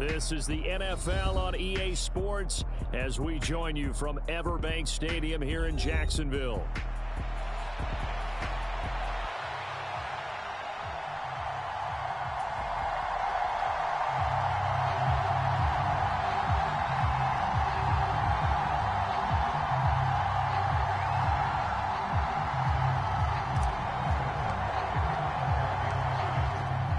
This is the NFL on EA Sports as we join you from Everbank Stadium here in Jacksonville.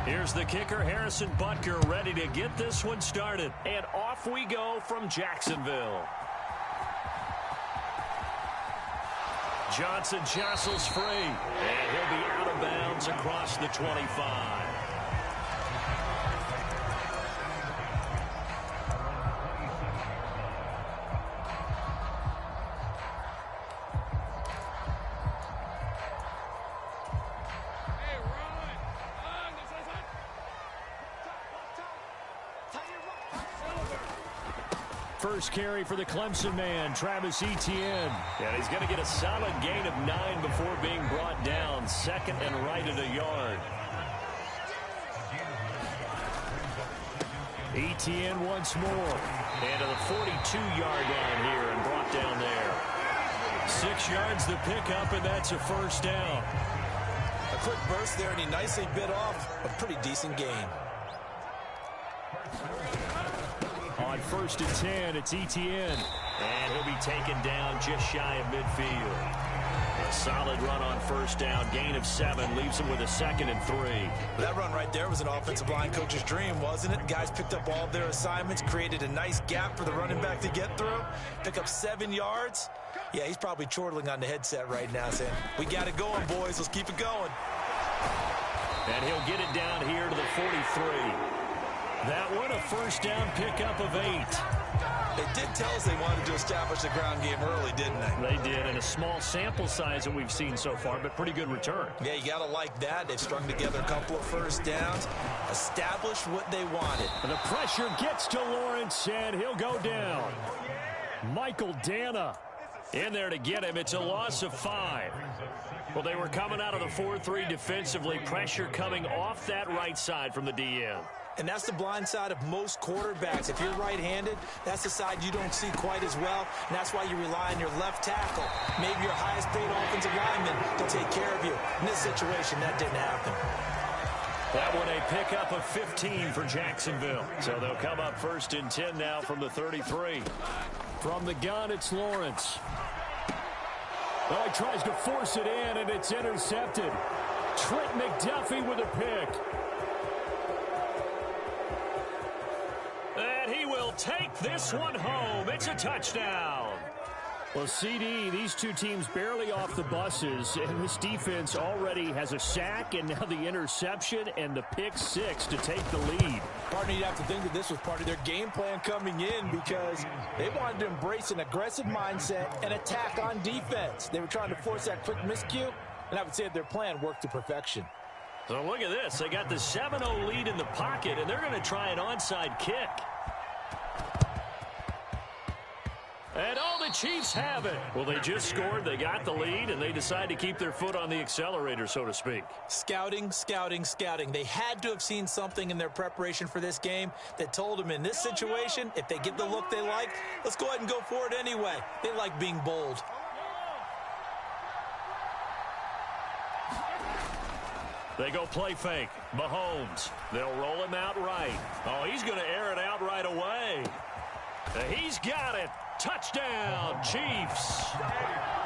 Here's the kicker, Harrison Butker, ready to get this one started. And off we go from Jacksonville. Johnson jostles free, and he'll be out of bounds across the 25. First carry for the Clemson man, Travis Etienne. And he's going to get a solid gain of 9 before being brought down. Second and right at a yard. Etienne once more. And to the 42-yard line here and brought down there. 6 yards the pickup, and that's a first down. A quick burst there, and he nicely bit off a pretty decent gain. On 1st and 10, it's Etienne. And he'll be taken down just shy of midfield. A solid run on first down. Gain of 7 leaves him with a 2nd and 3. That run right there was an offensive line coach's dream, wasn't it? Guys picked up all of their assignments, created a nice gap for the running back to get through. Pick up 7 yards. Yeah, he's probably chortling on the headset right now saying, we got it going, boys. Let's keep it going. And he'll get it down here to the 43. That one, a first down pickup of 8. They did tell us they wanted to establish the ground game early, didn't they? They did, and a small sample size that we've seen so far, but pretty good return. Yeah, you got to like that. They've strung together a couple of first downs, established what they wanted. And the pressure gets to Lawrence, and he'll go down. Michael Dana in there to get him. It's a loss of 5. Well, they were coming out of the 4-3 defensively. Pressure coming off that right side from the DM. And that's the blind side of most quarterbacks. If you're right-handed, that's the side you don't see quite as well. And that's why you rely on your left tackle. Maybe your highest-paid offensive lineman to take care of you. In this situation, that didn't happen. That one a pickup of 15 for Jacksonville. So they'll come up 1st and 10 now from the 33. From the gun, it's Lawrence. Oh, he tries to force it in, and it's intercepted. Trent McDuffie with a pick. And he will take this one home. It's a touchdown. Well, CD, these two teams barely off the buses, and this defense already has a sack and now the interception and the pick 6 to take the lead. Partner, you'd have to think that this was part of their game plan coming in because they wanted to embrace an aggressive mindset and attack on defense. They were trying to force that quick miscue, and I would say that their plan worked to perfection. So look at this. They got the 7-0 lead in the pocket, and they're going to try an onside kick. And the Chiefs have it. Well, they just scored, they got the lead, and they decide to keep their foot on the accelerator, so to speak. Scouting, scouting, scouting. They had to have seen something in their preparation for this game that told them in this situation, if they get the look they like, let's go ahead and go for it anyway. They like being bold. They go play fake. Mahomes. They'll roll him out right. Oh, he's going to air it out right away. He's got it. Touchdown, Chiefs.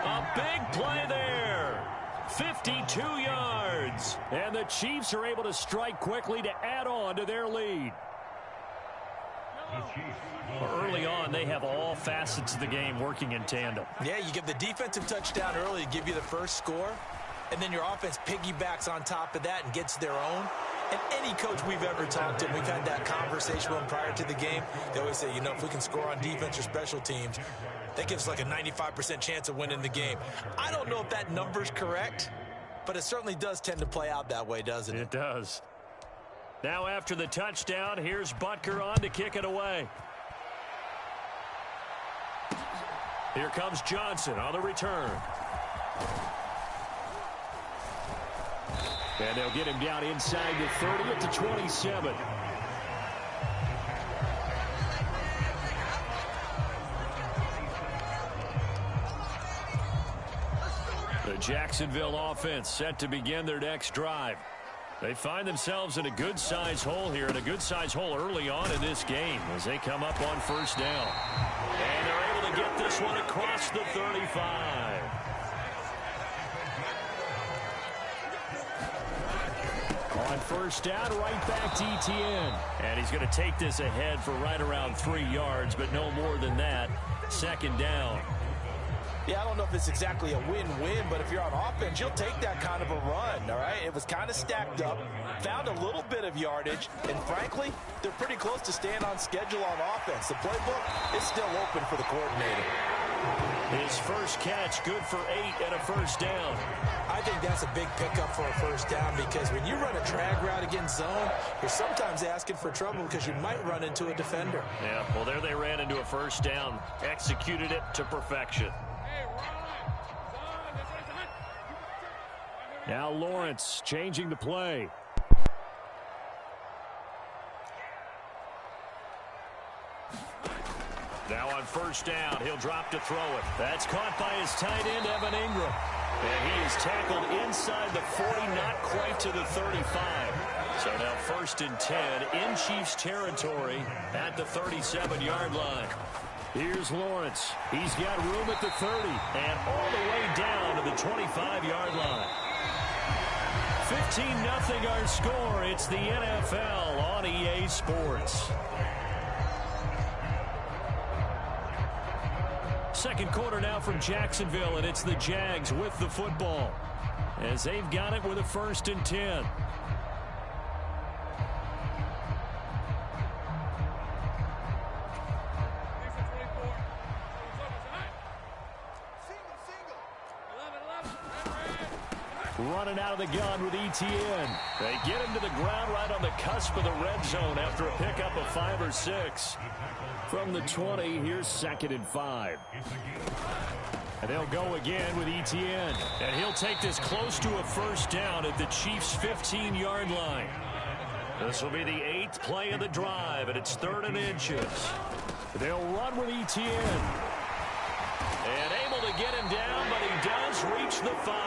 A big play there. 52 yards. And the Chiefs are able to strike quickly to add on to their lead. Early on, they have all facets of the game working in tandem. Yeah, you get the defensive touchdown early to give you the first score, and then your offense piggybacks on top of that and gets their own. And any coach we've ever talked to, and we've had that conversation with them prior to the game, they always say, you know, if we can score on defense or special teams, that gives like a 95% chance of winning the game. I don't know if that number's correct, but it certainly does tend to play out that way, doesn't it? It does. Now after the touchdown, here's Butker on to kick it away. Here comes Johnson on the return. And they'll get him down inside the 30 at the 27. The Jacksonville offense set to begin their next drive. They find themselves in a good-sized hole here, and a good-sized hole early on in this game as they come up on first down. And they're able to get this one across the 35. On first down, right back to Etienne. And he's going to take this ahead for right around 3 yards, but no more than that. Second down. Yeah, I don't know if it's exactly a win-win, but if you're on offense, you'll take that kind of a run, all right? It was kind of stacked up, found a little bit of yardage, and frankly, they're pretty close to staying on schedule on offense. The playbook is still open for the coordinator. His first catch, good for 8 and a first down. I think that's a big pickup for a first down because when you run a drag route against zone, you're sometimes asking for trouble because you might run into a defender. Yeah, well, there they ran into a first down, executed it to perfection. Now Lawrence changing the play. Now on first down, he'll drop to throw it. That's caught by his tight end, Evan Ingram. And he is tackled inside the 40, not quite to the 35. So now first and 10 in Chiefs territory at the 37-yard line. Here's Lawrence. He's got room at the 30 and all the way down to the 25-yard line. 15-0 our score. It's the NFL on EA Sports. Second quarter now from Jacksonville, and it's the Jags with the football as they've got it with a first and 10. Running out of the gun with Etienne. They get him to the ground right on the cusp of the red zone after a pickup of 5 or 6. From the 20, here's second and 5. And they'll go again with Etienne. And he'll take this close to a first down at the Chiefs' 15-yard line. This will be the 8th play of the drive, and it's 3rd and inches. They'll run with Etienne. And able to get him down, but he does reach the 5.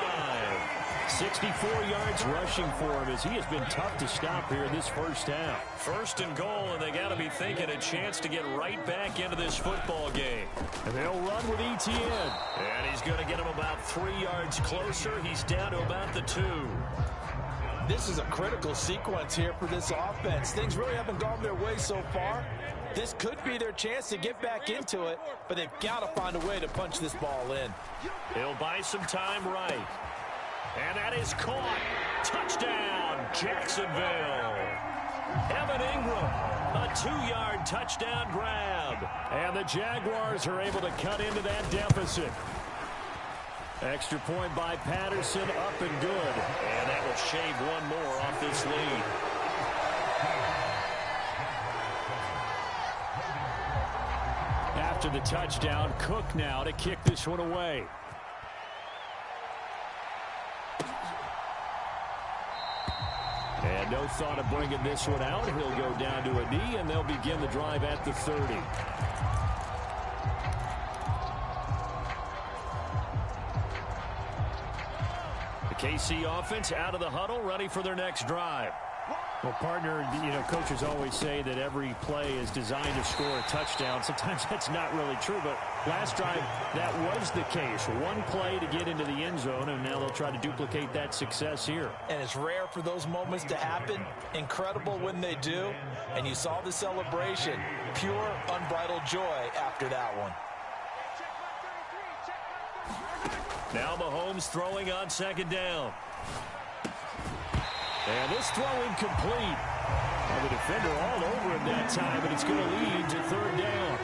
64 yards rushing for him as he has been tough to stop here in this first half. First and goal, and they got to be thinking a chance to get right back into this football game. And they'll run with Etienne. And he's going to get him about 3 yards closer. He's down to about the 2. This is a critical sequence here for this offense. Things really haven't gone their way so far. This could be their chance to get back into it, but they've got to find a way to punch this ball in. He'll buy some time right. And that is caught. Touchdown, Jacksonville. Evan Ingram, a 2-yard touchdown grab. And the Jaguars are able to cut into that deficit. Extra point by Patterson, up and good. And that will shave one more off this lead. After the touchdown, Cook now to kick this one away. And no thought of bringing this one out. He'll go down to a knee, and they'll begin the drive at the 30. The KC offense out of the huddle, ready for their next drive. Well, partner, you know, coaches always say that every play is designed to score a touchdown. Sometimes that's not really true, but last drive, that was the case. One play to get into the end zone, and now they'll try to duplicate that success here. And it's rare for those moments to happen. Incredible when they do. And you saw the celebration. Pure, unbridled joy after that one. Now Mahomes throwing on second down. And this throw incomplete. And the defender all over him that time, but it's going to lead to 3rd down.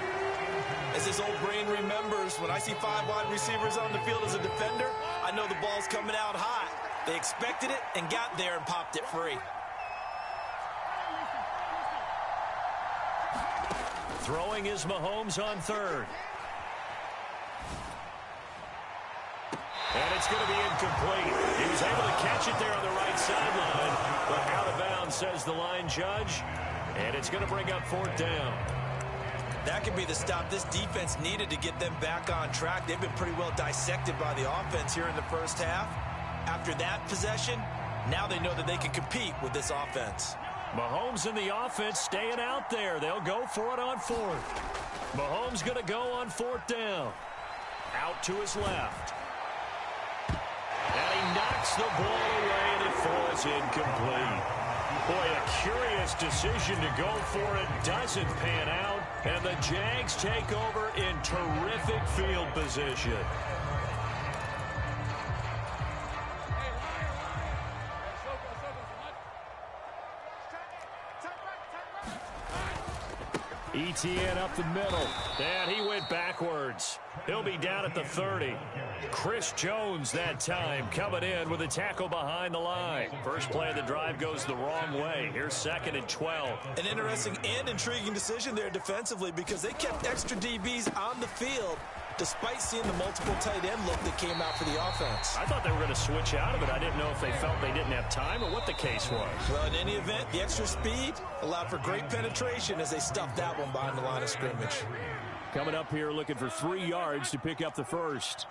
As his old brain remembers, when I see 5 wide receivers on the field as a defender, I know the ball's coming out hot. They expected it and got there and popped it free. Throwing is Mahomes on 3rd. And it's going to be incomplete. He was able to catch it there on the right sideline, but out of bounds, says the line judge. And it's going to bring up 4th down. That could be the stop this defense needed to get them back on track. They've been pretty well dissected by the offense here in the first half. After that possession, now they know that they can compete with this offense. Mahomes and the offense staying out there. They'll go for it on fourth. Mahomes going to go on fourth down. Out to his left. And he knocks the ball away, and it falls incomplete. Boy, a curious decision to go for it. Doesn't pan out, and the Jags take over in terrific field position. ETN up the middle, and he went backwards. He'll be down at the 30. Chris Jones that time coming in with a tackle behind the line. First play of the drive goes the wrong way. Here's 2nd and 12. An interesting and intriguing decision there defensively because they kept extra DBs on the field despite seeing the multiple tight end look that came out for the offense. I thought they were going to switch out of it. I didn't know if they felt they didn't have time or what the case was. Well, in any event, the extra speed allowed for great penetration as they stuffed that one behind the line of scrimmage. Coming up here looking for 3 yards to pick up the first.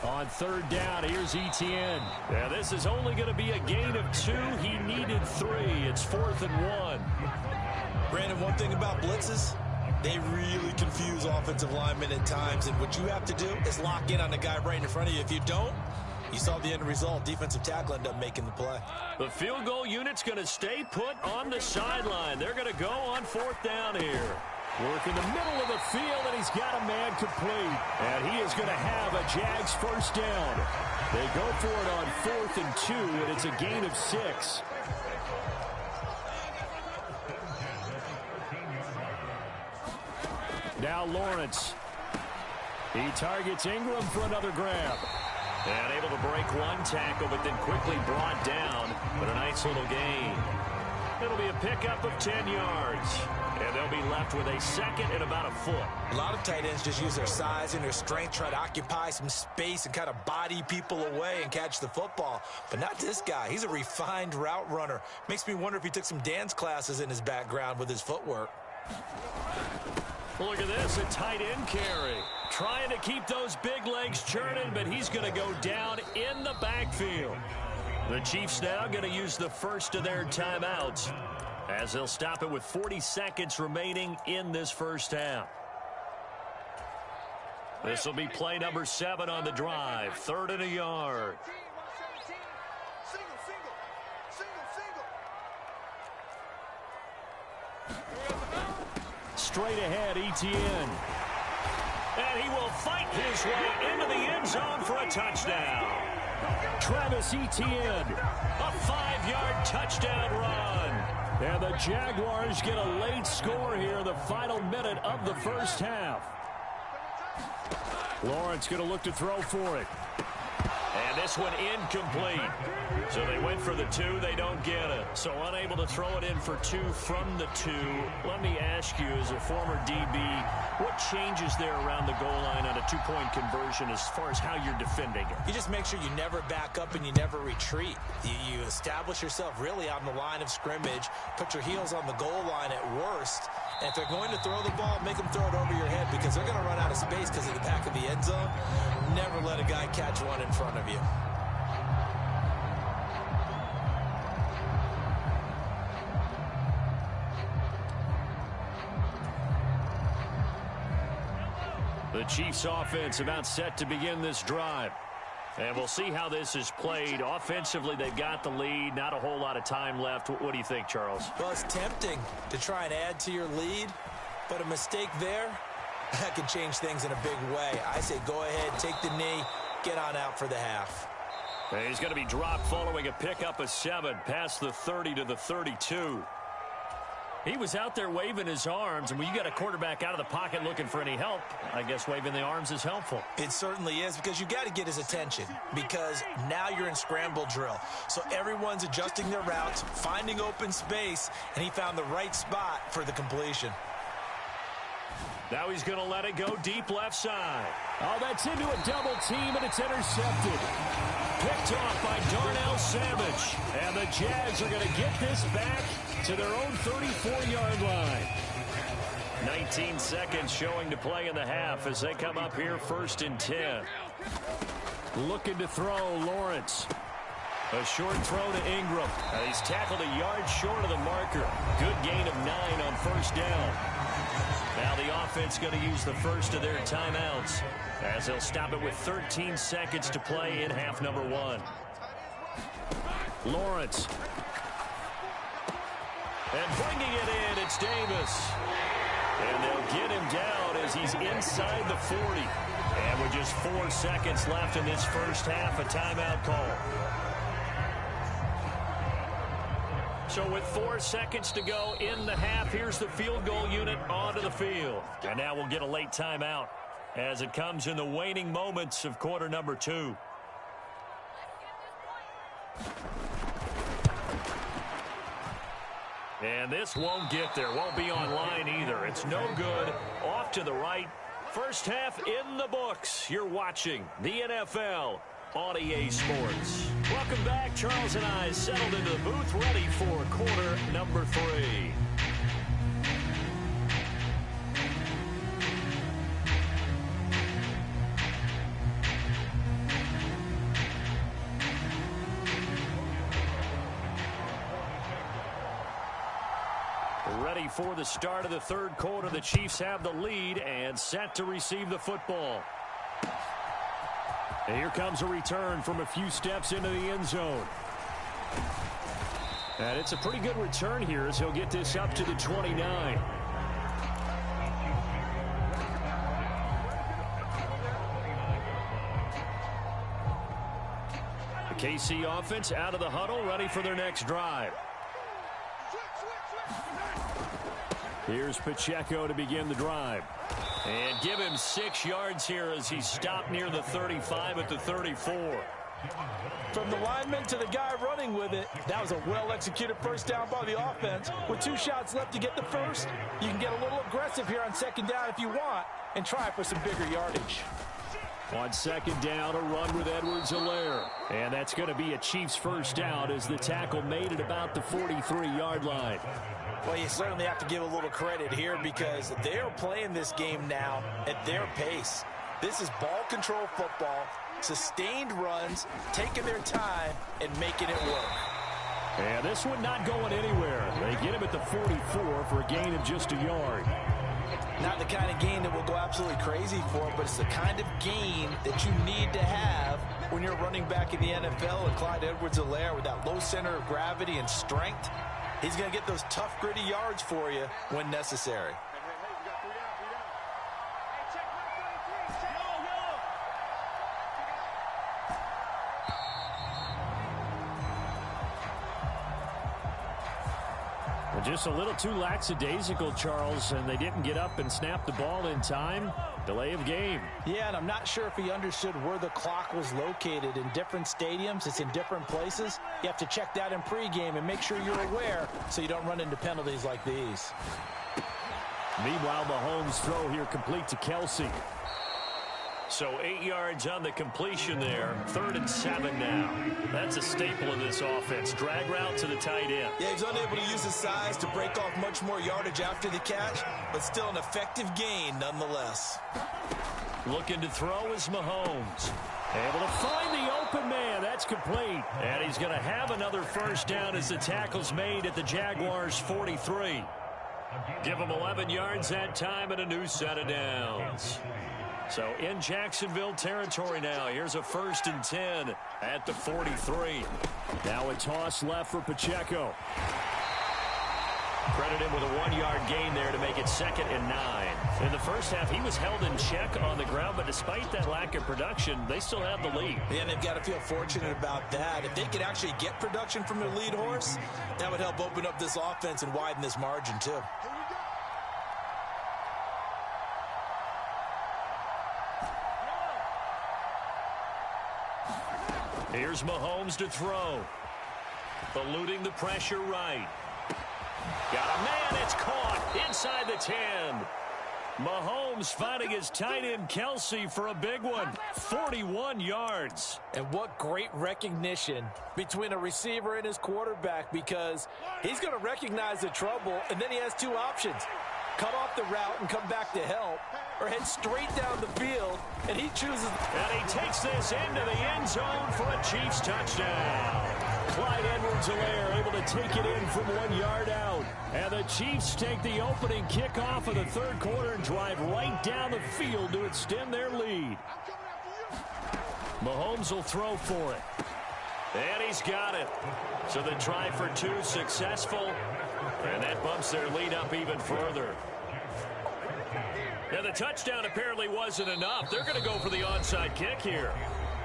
On 3rd down, here's ETN. Yeah, this is only going to be a gain of 2. He needed 3. It's 4th and 1. Brandon, one thing about blitzes, they really confuse offensive linemen at times, and what you have to do is lock in on the guy right in front of you. If you don't, you saw the end result. Defensive tackle ended up making the play. The field goal unit's going to stay put on the sideline. They're going to go on 4th down here. Work in the middle of the field, and he's got a man complete. And he is going to have a Jags first down. They go for it on 4th and 2, and it's a gain of 6. Now Lawrence. He targets Ingram for another grab. And able to break one tackle, but then quickly brought down. But a nice little gain. It'll be a pickup of 10 yards. And they'll be left with a 2nd and about a foot. A lot of tight ends just use their size and their strength, try to occupy some space and kind of body people away and catch the football. But not this guy. He's a refined route runner. Makes me wonder if he took some dance classes in his background with his footwork. Look at this, a tight end carry. Trying to keep those big legs churning, but he's going to go down in the backfield. The Chiefs now going to use the first of their timeouts as they'll stop it with 40 seconds remaining in this first half. This will be play number 7 on the drive. 3rd and a yard. Straight ahead, ETN. And he will fight his way into the end zone for a touchdown. Travis Etienne, a 5-yard touchdown run. And the Jaguars get a late score here in the final minute of the first half. Lawrence going to look to throw for it. And this one incomplete. So they went for the 2. They don't get it. So unable to throw it in for 2 from the 2. Let me ask you, as a former DB, what changes there around the goal line on a 2-point conversion as far as how you're defending it? You just make sure you never back up and you never retreat. You establish yourself really on the line of scrimmage, put your heels on the goal line at worst. And if they're going to throw the ball, make them throw it over your head because they're going to run out of space because of the back of the end zone. Never let a guy catch one in front of you. The Chiefs offense about set to begin this drive. And we'll see how this is played. Offensively, they've got the lead. Not a whole lot of time left. What do you think, Charles? Well, it's tempting to try and add to your lead, but a mistake there, that could change things in a big way. I say go ahead, take the knee, get on out for the half. And he's going to be dropped following a pickup of 7 past the 30 to the 32. He was out there waving his arms, and when you got a quarterback out of the pocket looking for any help, I guess waving the arms is helpful. It certainly is, because you got to get his attention, because now you're in scramble drill. So everyone's adjusting their routes, finding open space, and he found the right spot for the completion. Now he's going to let it go deep left side. Oh, that's into a double team, and it's intercepted. Picked off by Darnell Savage. And the Jags are going to get this back to their own 34-yard line. 19 seconds showing to play in the half as they come up here 1st and 10. Looking to throw, Lawrence. A short throw to Ingram. He's tackled a yard short of the marker. Good gain of 9 on 1st down. Now the offense going to use the first of their timeouts as they'll stop it with 13 seconds to play in half number 1. Lawrence. And bringing it in, it's Davis. And they'll get him down as he's inside the 40. And with just 4 seconds left in this first half, a timeout call. So with 4 seconds to go in the half, here's the field goal unit onto the field. And now we'll get a late timeout as it comes in the waning moments of quarter number 2. And this won't get there. Won't be online either. It's no good. Off to the right. First half in the books. You're watching the NFL on EA Sports. Welcome back. Charles and I settled into the booth, ready for quarter number 3. Ready for the start of the third quarter. The Chiefs have the lead and set to receive the football. And here comes a return from a few steps into the end zone. And it's a pretty good return here as he'll get this up to the 29. The KC offense out of the huddle, ready for their next drive. Here's Pacheco to begin the drive. And give him 6 yards here as he stopped near the 35 at the 34. From the lineman to the guy running with it, that was a well-executed first down by the offense. With 2 shots left to get the first, you can get a little aggressive here on second down if you want and try for some bigger yardage. On second down, a run with Edwards-Helaire. And that's going to be a Chiefs first down as the tackle made it about the 43-yard line. Well, you certainly have to give a little credit here because they're playing this game now at their pace. This is ball control football, sustained runs, taking their time, and making it work. And this one not going anywhere. They get him at the 44 for a gain of just a yard. Not the kind of gain that we'll go absolutely crazy for, but it's the kind of gain that you need to have when you're running back in the NFL. And Clyde Edwards-Helaire with that low center of gravity and strength, he's going to get those tough, gritty yards for you when necessary. Just a little too lackadaisical, Charles, and they didn't get up and snap the ball in time. Delay of game. Yeah, and I'm not sure if he understood where the clock was located. In different stadiums, it's in different places. You have to check that in pregame and make sure you're aware so you don't run into penalties like these. Meanwhile, Mahomes' throw here complete to Kelsey. So 8 yards on the completion there. 3rd and 7 now. That's a staple of this offense. Drag route to the tight end. Yeah, he's unable to use his size to break off much more yardage after the catch, but still an effective gain nonetheless. Looking to throw is Mahomes. Able to find the open man. That's complete. And he's going to have another first down as the tackle's made at the Jaguars' 43. Give him 11 yards that time and a new set of downs. So in Jacksonville territory now. Here's a 1st and 10 at the 43. Now a toss left for Pacheco. Credit him with a 1-yard gain there to make it 2nd and 9. In the first half, he was held in check on the ground, but despite that lack of production, they still have the lead. Yeah, they've got to feel fortunate about that. If they could actually get production from their lead horse, that would help open up this offense and widen this margin too. Here's Mahomes to throw. Eluding the pressure right. Got a man, it's caught inside the 10. Mahomes finding his tight end Kelsey for a big one. 41 yards. And what great recognition between a receiver and his quarterback, because he's going to recognize the trouble, and then he has two options. Cut off the route and come back to help, or head straight down the field, and he chooses. And he takes this into the end zone for a Chiefs touchdown. Clyde Edwards-Helaire able to take it in from 1 yard out. And the Chiefs take the opening kickoff of the third quarter and drive right down the field to extend their lead. Mahomes will throw for it. And he's got it. So the try for two successful. And that bumps their lead up even further. Now the touchdown apparently wasn't enough. They're going to go for the onside kick here.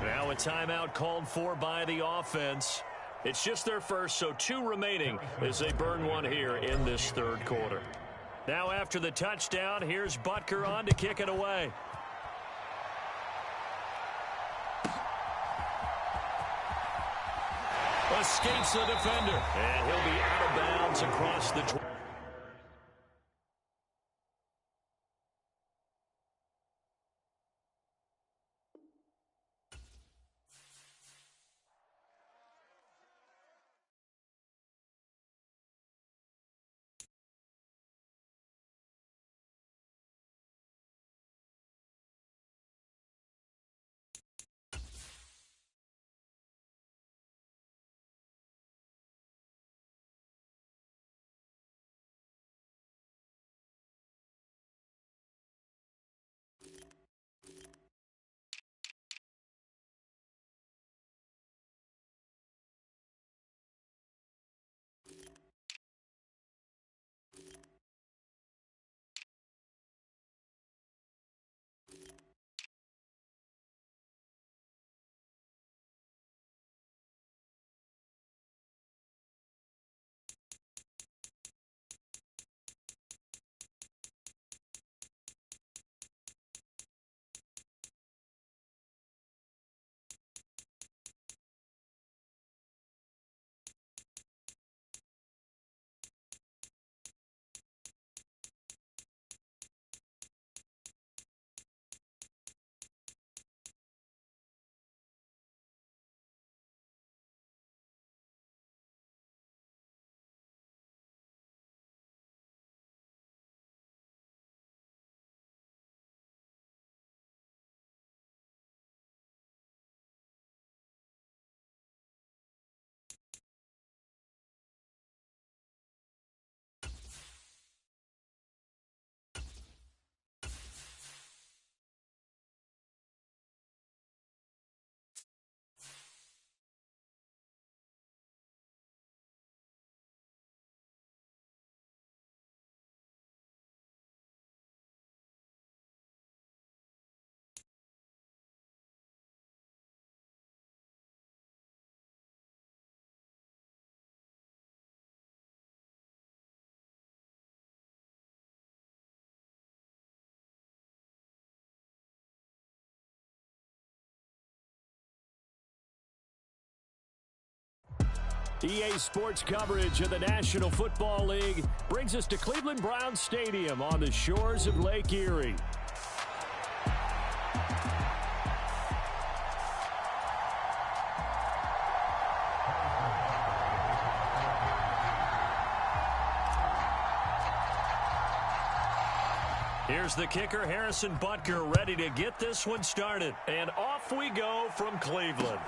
Now a timeout called for by the offense. It's just their first, so two remaining as they burn one here in this third quarter. Now after the touchdown, here's Butker on to kick it away. Escapes the defender, and he'll be out of bounds across the 20. EA Sports coverage of the National Football League brings us to Cleveland Browns Stadium on the shores of Lake Erie. Here's the kicker, Harrison Butker, ready to get this one started. And off we go from Cleveland.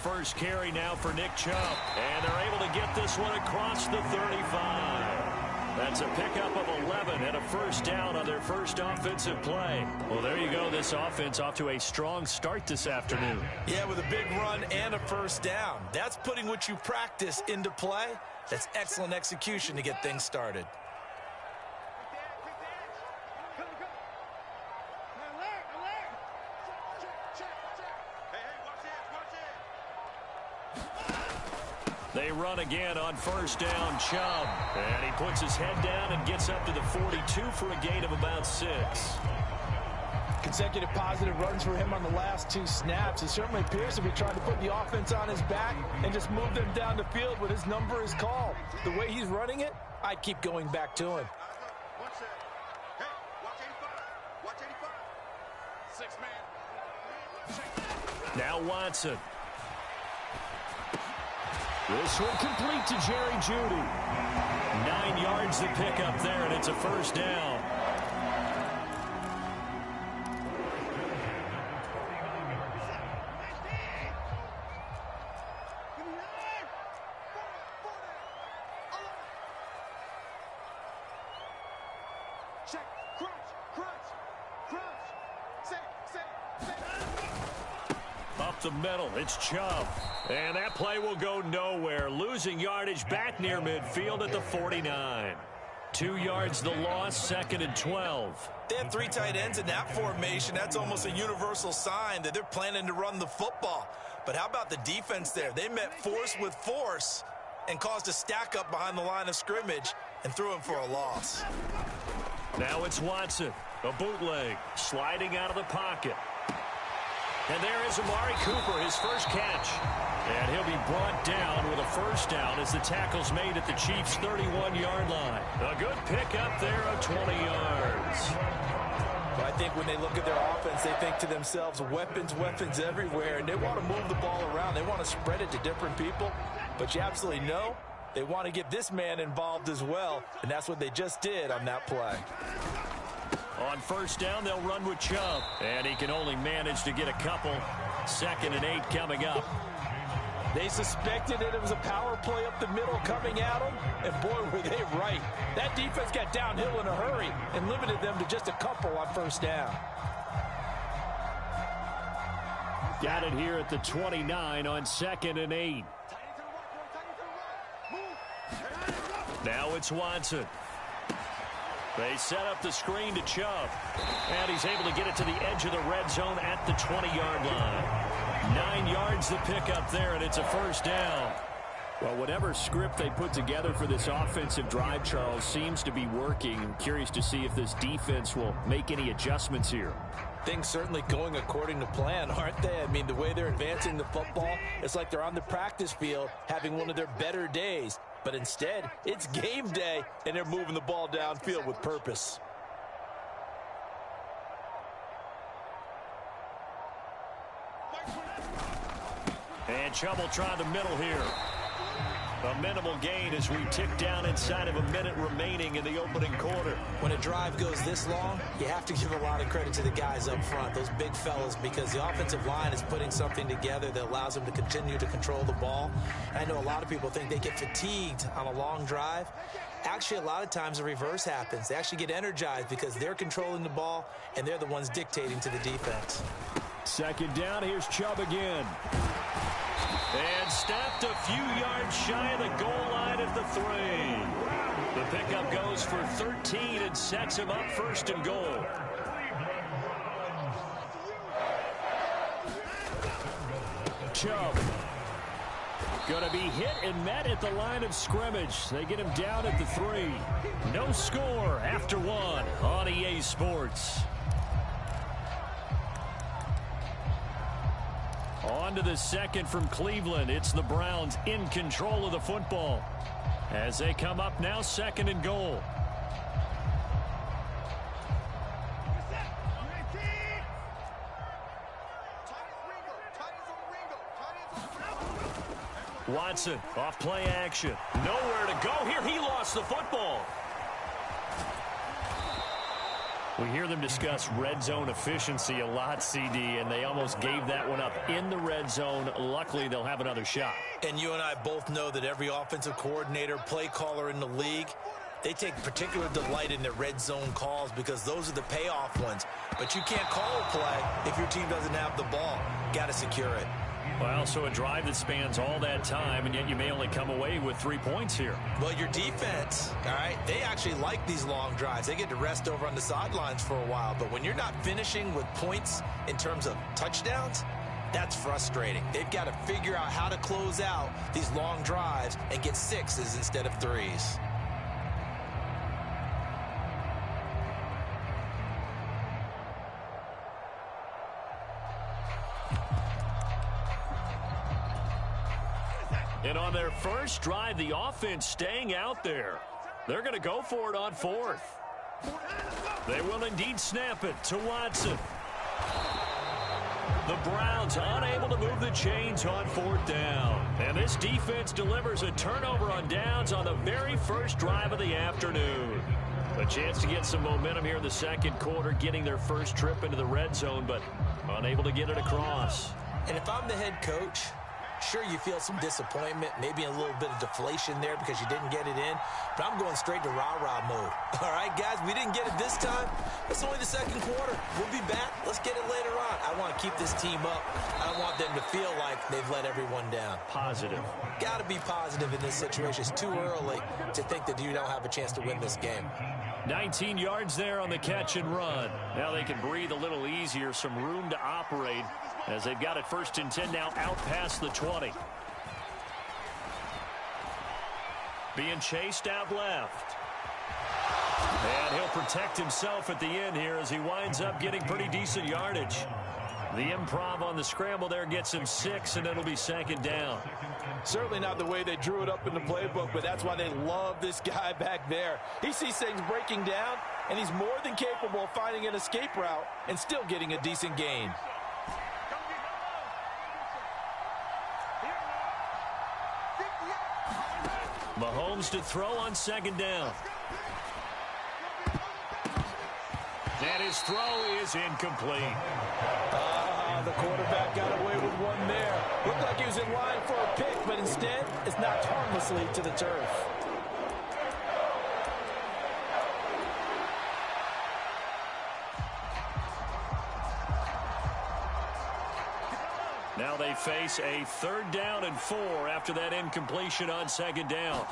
First carry now for Nick Chubb, and they're able to get this one across the 35. That's a pickup of 11 and a first down on their first offensive play. Well, there you go. This offense off to a strong start this afternoon. Yeah, with a big run and a first down. That's putting what you practice into play. That's excellent execution to get things started. They run again on first down, Chubb. And he puts his head down and gets up to the 42 for a gain of about 6. Consecutive positive runs for him on the last 2 snaps. It certainly appears to be trying to put the offense on his back and just move them down the field when his number is called. The way he's running it, I'd keep going back to him. Now Watson. This one complete to Jerry Jeudy. 9 yards to pick up there, and it's a first down. Up the middle, it's Chubb. And that play will go nowhere. Losing yardage back near midfield at the 49. 2 yards the loss, 2nd and 12. They have 3 tight ends in that formation. That's almost a universal sign that they're planning to run the football. But how about the defense there? They met force with force and caused a stack up behind the line of scrimmage and threw him for a loss. Now it's Watson, a bootleg, sliding out of the pocket. And there is Amari Cooper, his first catch. And he'll be brought down with a first down as the tackle's made at the Chiefs' 31-yard line. A good pickup there of 20 yards. Well, I think when they look at their offense, they think to themselves, weapons, weapons everywhere. And they want to move the ball around. They want to spread it to different people. But you absolutely know they want to get this man involved as well. And that's what they just did on that play. On first down, they'll run with Chubb. And he can only manage to get a couple. 2nd and 8 coming up. They suspected that it was a power play up the middle coming at them. And boy, were they right. That defense got downhill in a hurry and limited them to just a couple on first down. Got it here at the 29 on 2nd and 8. Now it's Watson. They set up the screen to Chubb. And he's able to get it to the edge of the red zone at the 20-yard line. 9 yards to pick up there, and it's a first down. Well, whatever script they put together for this offensive drive, Charles, seems to be working. I'm curious to see if this defense will make any adjustments here. Things certainly going according to plan, aren't they? I mean, the way they're advancing the football, it's like they're on the practice field having one of their better days. But instead, it's game day, and they're moving the ball downfield with purpose. And Chubb will try the middle here. A minimal gain as we tick down inside of a minute remaining in the opening quarter. When a drive goes this long, you have to give a lot of credit to the guys up front, those big fellas, because the offensive line is putting something together that allows them to continue to control the ball. And I know a lot of people think they get fatigued on a long drive. Actually, a lot of times the reverse happens. They actually get energized because they're controlling the ball, and they're the ones dictating to the defense. 2nd down, here's Chubb again. And stopped a few yards shy of the goal line at the 3. The pickup goes for 13 and sets him up 1st and goal. Chubb going to be hit and met at the line of scrimmage. They get him down at the 3. No score after 1 on EA Sports. On to the 2nd from Cleveland. It's the Browns in control of the football as they come up now 2nd and goal. Watson off play action. Nowhere to go here. He lost the football. We hear them discuss red zone efficiency a lot, CD, and they almost gave that one up in the red zone. Luckily, they'll have another shot. And you and I both know that every offensive coordinator, play caller in the league, they take particular delight in their red zone calls because those are the payoff ones. But you can't call a play if your team doesn't have the ball. Got to secure it. Well, so a drive that spans all that time, and yet you may only come away with 3 points here. Well, your defense, all right, they actually like these long drives. They get to rest over on the sidelines for a while. But when you're not finishing with points in terms of touchdowns, That's frustrating. They've got to figure out how to close out these long drives and get 6s instead of 3s. And on their first drive, the offense staying out there. They're going to go for it on 4th. They will indeed snap it to Watson. The Browns unable to move the chains on 4th down. And this defense delivers a turnover on downs on the very first drive of the afternoon. A chance to get some momentum here in the second quarter, getting their first trip into the red zone, but unable to get it across. And if I'm the head coach, sure, you feel some disappointment, maybe a little bit of deflation there because you didn't get it in, but I'm going straight to rah-rah mode. All right, guys, we didn't get it this time. It's only the second quarter. We'll be back. Let's get it later on. I want to keep this team up. I don't want them to feel like they've let everyone down. Positive. Got to be positive in this situation. It's too early to think that you don't have a chance to win this game. 19 yards there on the catch and run. Now they can breathe a little easier, some room to operate as they've got it 1st and 10 now out past the 20. Being chased out left. And he'll protect himself at the end here as he winds up getting pretty decent yardage. The improv on the scramble there gets him 6, and it'll be 2nd down. Certainly not the way they drew it up in the playbook, but that's why they love this guy back there. He sees things breaking down, and he's more than capable of finding an escape route and still getting a decent gain. Mahomes to throw on 2nd down. And his throw is incomplete. The quarterback got away with one there. Looked like he was in line for a pick, but instead, it's knocked harmlessly to the turf. Now they face a 3rd down and 4 after that incompletion on 2nd down.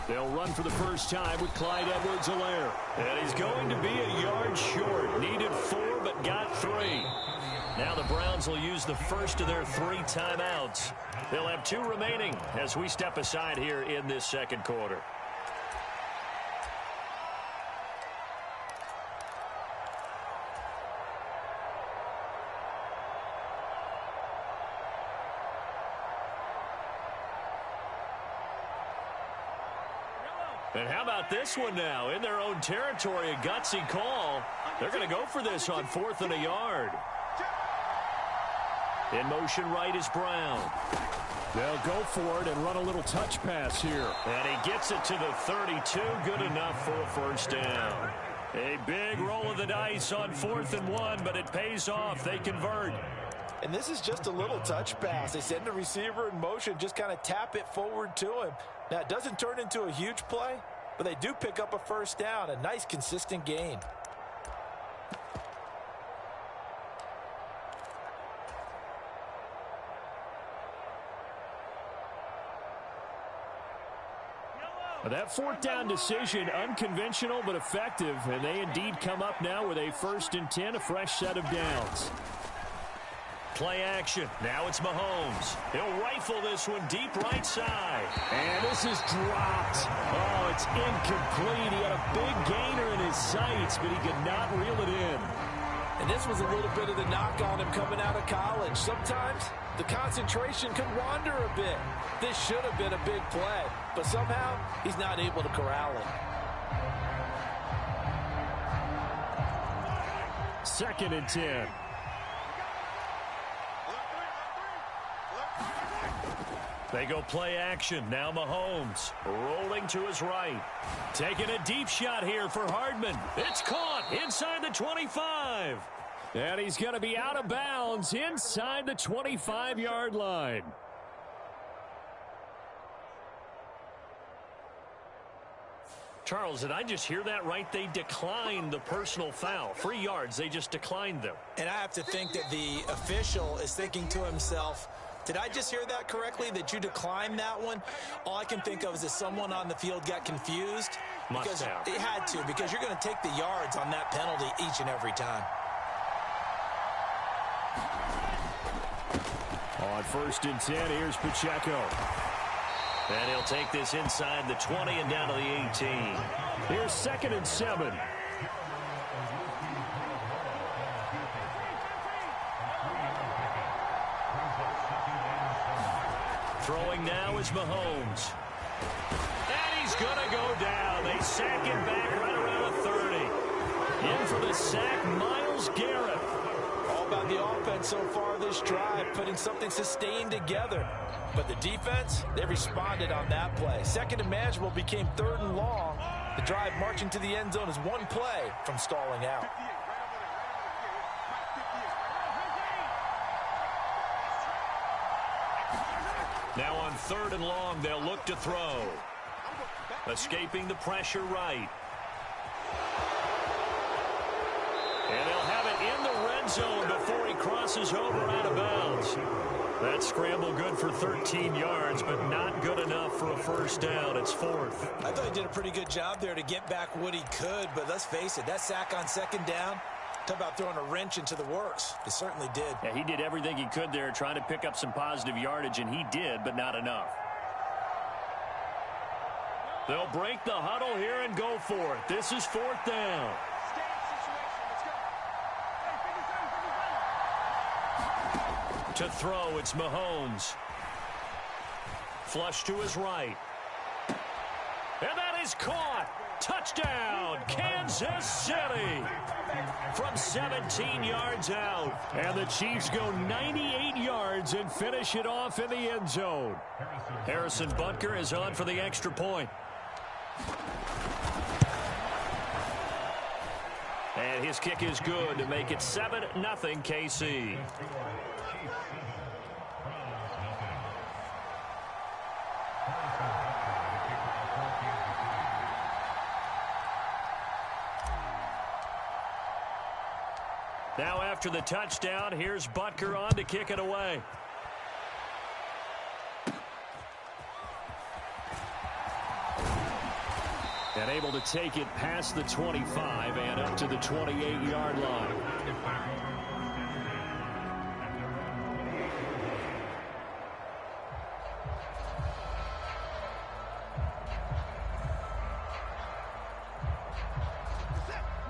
They'll run for the first time with Clyde Edwards-Helaire. And he's going to be a yard short. Needed 4, but got 3. Now the Browns will use the first of their 3 timeouts. They'll have 2 remaining as we step aside here in this second quarter. And how about this one now? In their own territory, a gutsy call. They're going to go for this on 4th and a yard. In motion right is Brown. They'll go for it and run a little touch pass here. And he gets it to the 32. Good enough for a 1st down. A big roll of the dice on 4th and 1, but it pays off. They convert. And this is just a little touch pass. They send the receiver in motion, just kind of tap it forward to him. Now, it doesn't turn into a huge play, but they do pick up a 1st down, a nice, consistent gain. That 4th down decision, unconventional but effective, and they indeed come up now with a 1st and 10, a fresh set of downs. Play action. Now it's Mahomes. He'll rifle this one deep right side. And this is dropped. Oh, it's incomplete. He had a big gainer in his sights, but he could not reel it in. And this was a little bit of the knock on him coming out of college. Sometimes the concentration can wander a bit. This should have been a big play, but somehow he's not able to corral it. 2nd and 10. They go play action. Now Mahomes rolling to his right. Taking a deep shot here for Hardman. It's caught inside the 25. And he's going to be out of bounds inside the 25-yard line. Charles, did I just hear that right? They declined the personal foul. 3 yards, they just declined them. And I have to think that the official is thinking to himself, did I just hear that correctly, that you declined that one? All I can think of is that someone on the field got confused. Must have. It had to, because you're going to take the yards on that penalty each and every time. On 1st and 10, here's Pacheco. And he'll take this inside the 20 and down to the 18. Here's 2nd and 7. Throwing now is Mahomes. And he's going to go down. They sack him back right around the 30. In for the sack, Myles Garrett. All about the offense so far this drive, putting something sustained together. But the defense, they responded on that play. 2nd and manageable became 3rd and long. The drive marching to the end zone is one play from stalling out. Now on 3rd and long, they'll look to throw. Escaping the pressure right. And they'll have it in the red zone before he crosses over out of bounds. That scramble good for 13 yards, but not good enough for a 1st down. It's 4th. I thought he did a pretty good job there to get back what he could, but let's face it, that sack on 2nd down, talk about throwing a wrench into the works. It certainly did. Yeah, he did everything he could there trying to pick up some positive yardage, and he did, but not enough. They'll break the huddle here and go for it. This is 4th down. To throw, it's Mahomes. Flush to his right. And that is caught. Touchdown, Kansas City. From 17 yards out. And the Chiefs go 98 yards and finish it off in the end zone. Harrison Butker is on for the extra point. And his kick is good to make it 7-0 KC. Now after the touchdown, here's Butker on to kick it away. And able to take it past the 25 and up to the 28-yard line.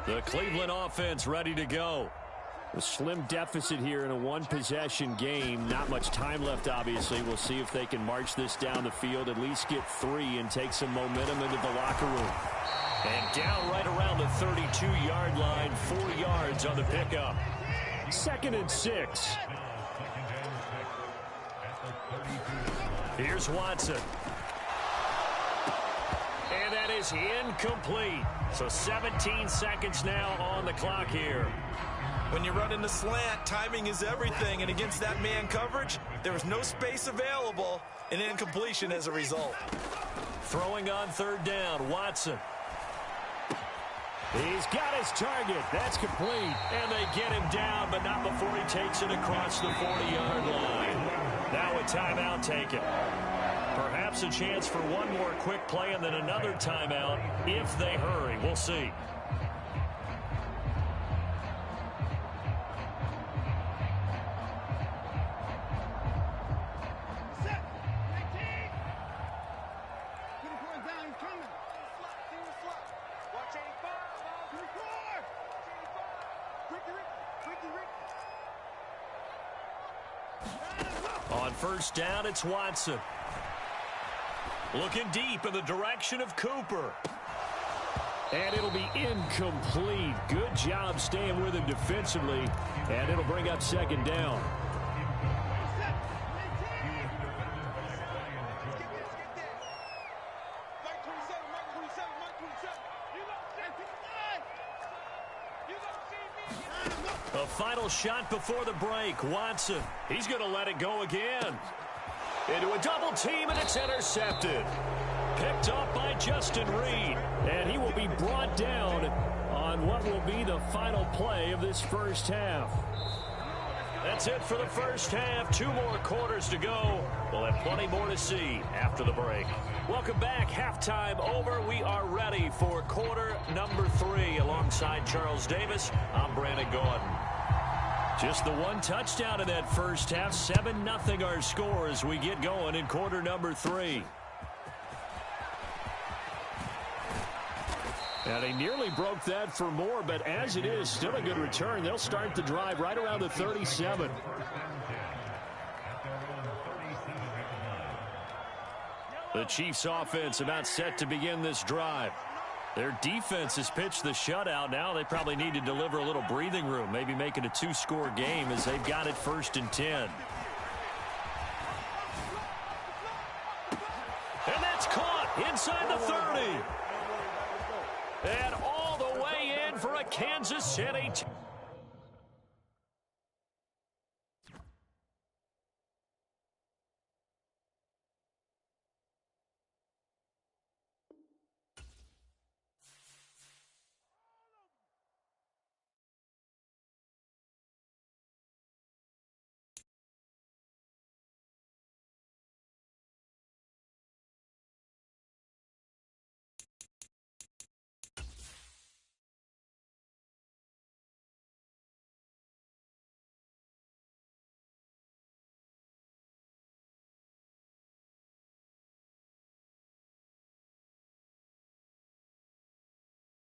The Cleveland offense ready to go. A slim deficit here in a one-possession game. Not much time left, obviously. We'll see if they can march this down the field, at least get 3 and take some momentum into the locker room. And down right around the 32-yard line, 4 yards on the pickup. 2nd and 6. Here's Watson. And that is incomplete. So 17 seconds now on the clock here. When you run in the slant, timing is everything, and against that man coverage, there was no space available, and incompletion as a result. Throwing on 3rd down, Watson. He's got his target. That's complete. And they get him down, but not before he takes it across the 40-yard line. Now a timeout taken. Perhaps a chance for one more quick play and then another timeout if they hurry. We'll see. On 1st down, it's Watson. Looking deep in the direction of Cooper. And it'll be incomplete. Good job staying with him defensively. And it'll bring up 2nd down. A final shot before the break. Watson. He's going to let it go again. Into a double team, and it's intercepted. Picked up by Justin Reed. And he will be brought down on what will be the final play of this first half. That's it for the first half. 2 more quarters to go. We'll have plenty more to see after the break. Welcome back. Halftime over. We are ready for quarter number 3. Alongside Charles Davis, I'm Brandon Gordon. Just the one touchdown in that first half. 7-0 our score as we get going in quarter number 3. And he nearly broke that for more, but as it is, still a good return. They'll start the drive right around the 37. The Chiefs offense about set to begin this drive. Their defense has pitched the shutout. Now they probably need to deliver a little breathing room, maybe make it a 2-score game as they've got it 1st and 10. And that's caught inside the 30. And all the way in for a Kansas City.